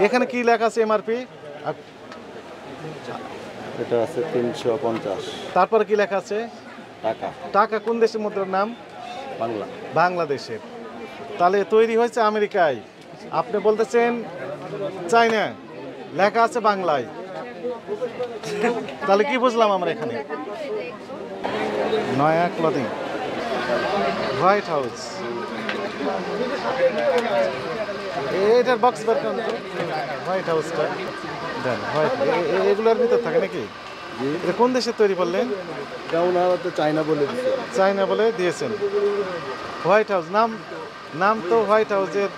এখানে কি লেখা আছে এমআরপি? এটা আছে 350। তারপরে কি লেখা আছে? টাকা। টাকা কোন দেশের মুদ্রার নাম? বাংলা। বাংলাদেশের। তাহলে তৈরি হয়েছে আমেরিকায়, আপনি বলতেছেন চায়না, লেখা আছে বাংলায়। তাহলে কি বুঝলাম আমরা এখানে? নয়া ক্লদিং, হোয়াইট হাউস। এটার বক্স বের করুন তো, হোয়াইট হাউসটা দেন। হোয়াইট এগুলোর ভিতর থাকে নাকি? এটা কোন দেশের তৈরি বললেন? ওনারা তো চায়না বলে দিচ্ছে। চায়না বলে দিয়েছেন। হোয়াইট হাউস নাম, নাম তো হোয়াইট হাউসের।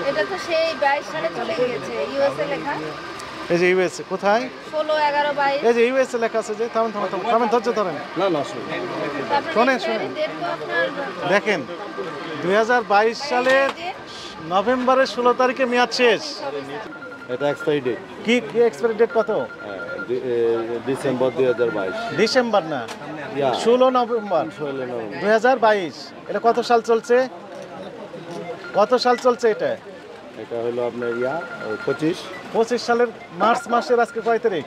এটা তো সেই 22 সালে চলে গিয়েছে, ইউএসএ লেখা। এই যে ইউএসএ কোথায়? 16, 11, 22। এই যে ইউএসএ লেখা আছে যে, থামেন থামেন থামেন থামেন, ধৈর্য ধরেন। না না শুনুন, শোনেন শোনেন, দেখেন 2022 সালের নভেম্বরের 16 তারিখে মেয়াদ শেষ। এটা এক্সপায়ারি ডেট। কি কি এক্সপায়ারি ডেট কত? ডিসেম্বর 2022। ডিসেম্বর না, 16 নভেম্বর 2022। এটা কত সাল চলছে? কত সাল চলছে এটা? এটা হলো আপনার 25 সালের মার্চ মাসের আজকে কয় তারিখ?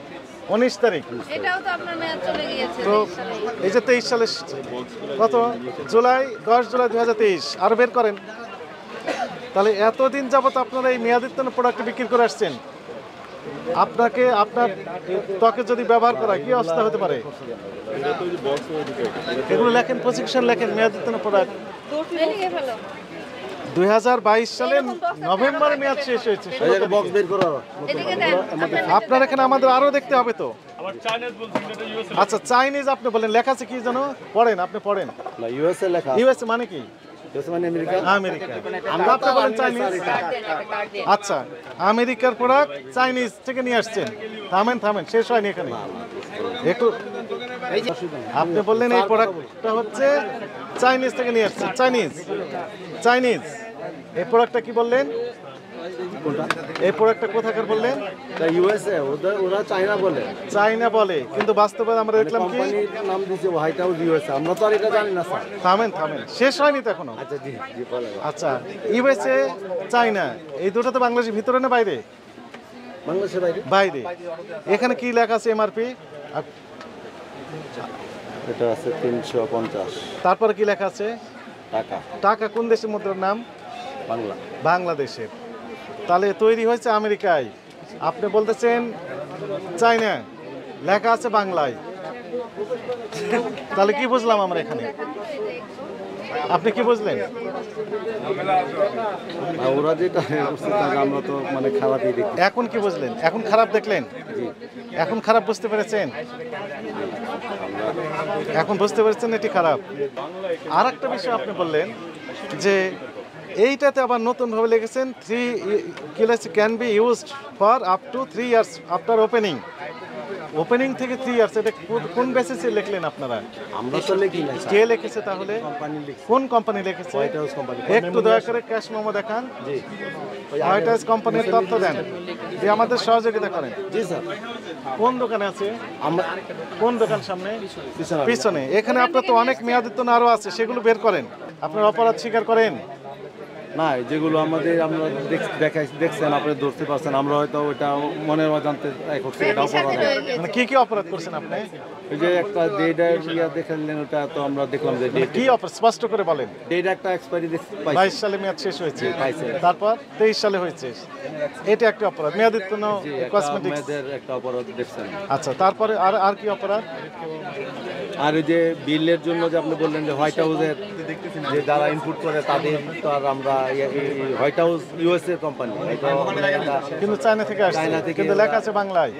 19 তারিখ। এটাও তো আপনার মেয়াদ চলে গিয়েছে তো 23 সালে। এই যে 23 সালে কত? জুলাই, 10 জুলাই 2023। আরো বের করেন। তাহলে এতদিন যাবত আপনারা এই মেয়াদোত্তীর্ণ প্রোডাক্ট বিক্রি করে আসছেন। আপনাকে আপনার ত্বকে যদি ব্যবহার করা কি অবস্থা হতে পারে? এগুলো লেখেন, প্রসিকিউশন লেখেন, মেয়াদোত্তীর্ণ প্রোডাক্ট। লিখে ফেলো। 2022 সালের নভেম্বরে মেয়াদ শেষ হয়েছে। বক্স বের করো। এদিকে দেন। আপনার এখানে আমাদের আরো দেখতে হবে তো। আচ্ছা চাইনিজ আপনি বলেন, লেখা আছে কি জানো? পড়েন, আপনি পড়েন। না ইউএসএ লেখা। ইউএসএ মানে কি? ইউএসএ মানে আমেরিকা। আমেরিকা। আমরা আপনি বলেন চাইনিজ। আচ্ছা আমেরিকার প্রোডাক্ট চাইনিজ থেকে নিয়ে আসছেন। থামেন থামেন, শেষ হয়নি এখানে একটু। আপনি বললেন এই প্রোডাক্টটা হচ্ছে চাইনিজ থেকে নিয়ে আসছেন। Chinese, Chinese. এই প্রোডাক্টটা কি বললেন? এই প্রোডাক্টটা কোথাকার বললেন? ইউএসএ, ওরা চায়না বলে। চায়না বলে, কিন্তু বাস্তবে আমরা দেখলাম কি কোম্পানির নাম দিয়েছে হোয়াইট হাউস ইউএসএ। আমরা তো আর এটা জানি না স্যার। থামেন থামেন, শেষ হয়নি তো এখনো। আচ্ছা জি জি বলেন। আচ্ছা ইউএসএ, চায়না, এই দুটো তো বাংলাদেশের ভিতরে না বাইরে? বাংলাদেশের বাইরে। বাইরে। এখানে কি লেখা আছে এমআরপি? এটা আছে 350। তারপরে কি লেখা আছে? টাকা। টাকা কোন দেশের মুদ্রার নাম? বাংলা। বাংলাদেশের। তাহলে তৈরি হয়েছে আমেরিকায়, আপনি বলতেছেন চায়না, লেখা আছে বাংলায়। তাহলে কি বুঝলাম আমরা এখানে? আপনি কি বুঝলেন? ওরা যেটা আমরা তো মানে খারাপই দেখি। এখন কি বুঝলেন? এখন খারাপ দেখলেন? এখন খারাপ বুঝতে পেরেছেন? এখন বুঝতে পেরেছেন এটি খারাপ। আর একটা বিষয় আপনি বললেন যে এইটাতে আবার নতুনভাবে লিখেছেন 3 can be used for up to 3 years after opening. Opening থেকে 3 ইয়ার্স, এটা কোন বেসিসে লিখলেন আপনারা? আমরা তো লিখি না। কে লিখেছে তাহলে? কোম্পানি লিখছে। কোন কোম্পানি লিখেছে? White house company. একটু দয়া করে ক্যাশ মেমো দেখান। জি। হোয়াইট হাউস কোম্পানির তথ্য দেন, যে আমাদের সহযোগিতা করেন। জি স্যার। কোন দোকানে আছে? আমরা কোন দোকান সামনে? পিছনে। পিছনে। এখানে আপনার তো অনেক মেয়াদোত্তীর্ণ আরো আছে, সেগুলো বের করেন। আপনার অপরাধ স্বীকার করেন। না যেগুলো আমাদের আমরা দেখছেন, আপনি ধরতে পারছেন, আমরা হয়তো ওটা মনের অজান্তে করছি। এটা অপরাধ। মানে কি কি অপরাধ করছেন আপনি? এই যে একটা ডেটা দেখলেন, ওটা তো আমরা দেখলাম যে কি অপরাধ স্পষ্ট করে বলেন। ডেটা একটা এক্সপায়ারি 22 সালে মেয়াদ শেষ হয়েছে, তারপর 23 সালে হয়েছে, এটা একটা অপরাধ। মেয়াদোত্তীর্ণ কসমেটিক্স একটা অপরাধ দেখছেন। আচ্ছা তারপরে আর আর কি অপরাধ? আর ওই যে বিলের জন্য যে আপনি বললেন যে হোয়াইট হাউসের যে যারা ইনপুট করে তাদের তো আর আমরা হোয়াইট হাউস ইউএসএ কোম্পানি, কিন্তু চায়না থেকে আসছে, কিন্তু লেখা আছে বাংলায়।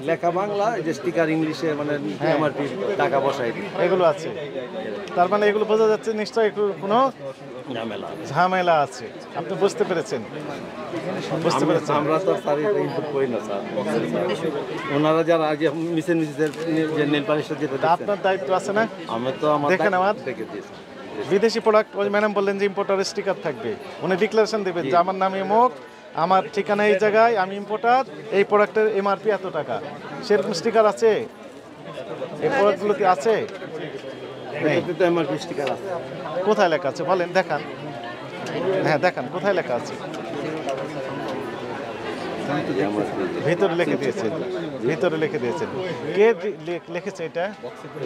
লেখা বাংলা, যে স্টিকার ইংলিশে, মানে এমআরপি টাকা বসাই এগুলো আছে। তার মানে এগুলো বোঝা যাচ্ছে নিশ্চয়ই কোনো ঝামেলা আছে। আপনি বুঝতে পেরেছেন? বুঝতে পেরেছেন? আমরা তো স্যার ইনপুট করি না স্যার। ওনারা যারা আগে মিসের যে নেল পালিশটা যেটা আপনার দায়িত্ব আছে না? আমরা তো আমার দেখেন আমার দেখে দিয়েছি। বিদেশি প্রোডাক্ট, ওই ম্যাডাম বললেন যে ইম্পোর্টার স্টিকার থাকবে, উনি ডিক্লারেশন দেবেন যে আমার নাম এমক, আমার ঠিকানা এই জায়গায়, আমি ইম্পোর্টার, এই প্রোডাক্টের এমআরপি এত টাকা। সেরকম স্টিকার আছে? এই প্রোডাক্টগুলো কি আছে? এটাতে তো এমআরপি স্টিকার আছে। কোথায় লেখা আছে বলেন, দেখান। হ্যাঁ দেখান কোথায় লেখা আছে, ভিতরে লিখে দিয়েছেন, ভিতরে লিখে দিয়েছেন। কে লিখেছে এটা?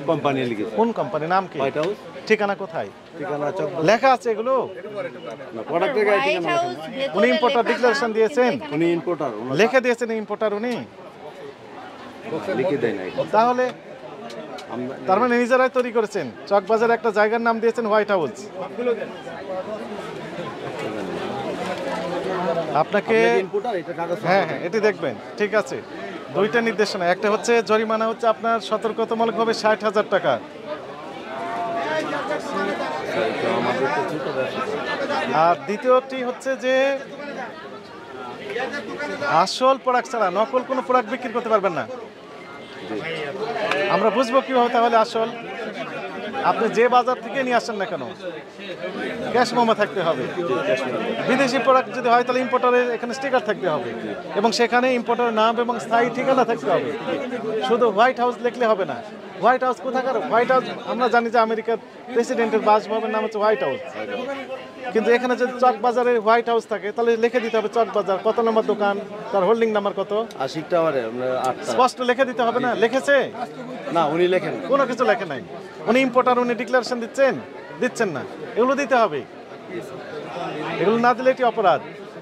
কোম্পানি লিখেছে। কোন কোম্পানি, নাম কি, হোয়াইট হাউস, ঠিকানা কোথায় ঠিকানা চক লেখা আছে এগুলো? প্রোডাক্টের গায়ে ঠিকানা লেখা নেই। উনি ইম্পোর্টার ডিক্লারেশন দিয়েছেন, উনি ইম্পোর্টার, লিখে দিয়েছেন ইম্পোর্টার উনি, লিখে দেয় নাই। তাহলে তার মানে নিজেরাই তৈরি করেছেন। চকবাজারে একটা জায়গার নাম দিয়েছেন হোয়াইট হাউস। আপনাকে ইম্পোর্টার এটা কাগজ। হ্যাঁ হ্যাঁ এটি দেখবেন, ঠিক আছে। দুইটা নির্দেশনা, একটা হচ্ছে জরিমানা হচ্ছে আপনার সতর্কতামূলকভাবে 60,000 টাকা, আর দ্বিতীয়টি হচ্ছে যে আসল প্রোডাক্ট ছাড়া নকল কোনো প্রোডাক্ট বিক্রি করতে পারবেন না। আমরা বুঝবো কিভাবে তাহলে আসল? আপনি যে বাজার থেকে নিয়ে আসেন না কেন, ক্যাশ মেমো থাকতে হবে। বিদেশি প্রোডাক্ট যদি হয় তাহলে ইম্পোর্টারের এখানে স্টিকার থাকতে হবে এবং সেখানে ইম্পোর্টারের নাম এবং স্থায়ী ঠিকানা থাকতে হবে। শুধু হোয়াইট হাউস লিখলে হবে না। হোয়াইট হাউস কোথাকার? হোয়াইট হাউস আমরা জানি যে আমেরিকার প্রেসিডেন্টের বাসভবনের নাম হচ্ছে হোয়াইট হাউস, কিন্তু এখানে যদি চকবাজারে হোয়াইট হাউস থাকে তাহলে লিখে দিতে হবে চকবাজার, কত নম্বর দোকান, তার হোল্ডিং নাম্বার কত, 80 টাওয়ারে 8টা। স্পষ্ট লিখে দিতে হবে না? লিখেছে? না, উনি লেখেন কোনো কিছু লেখে নাই। উনি ইম্পোর্টার, উনি ডিক্লারেশন দিচ্ছেন না, এগুলো দিতে হবে। এগুলো না দিলে এটি অপরাধ।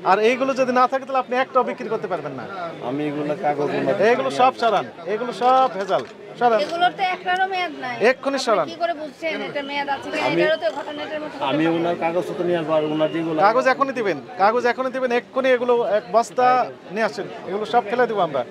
আর এইগুলো যদি না থাকে তাহলে আপনি একটাও বিক্রি করতে পারবেন না। আমি এগুলো কাগজ এগুলো সব সরান, এগুলো সব ভেজাল সরান, এগুলোর তো একটারও মেয়াদ নাই। এক্ষুনি সরান। কি করে বুঝছেন এটা মেয়াদ আছে কিনা? এটারও তো ঘটনাটার মতো। আমি ওনার কাগজপত্র নিয়ে আসবো, আর ওনার যেগুলো কাগজ এখনই দিবেন, কাগজ এখনই দিবেন, এক্ষুনি এগুলো এক বস্তা নিয়ে আসেন, এগুলো সব ফেলে দেবো আমরা।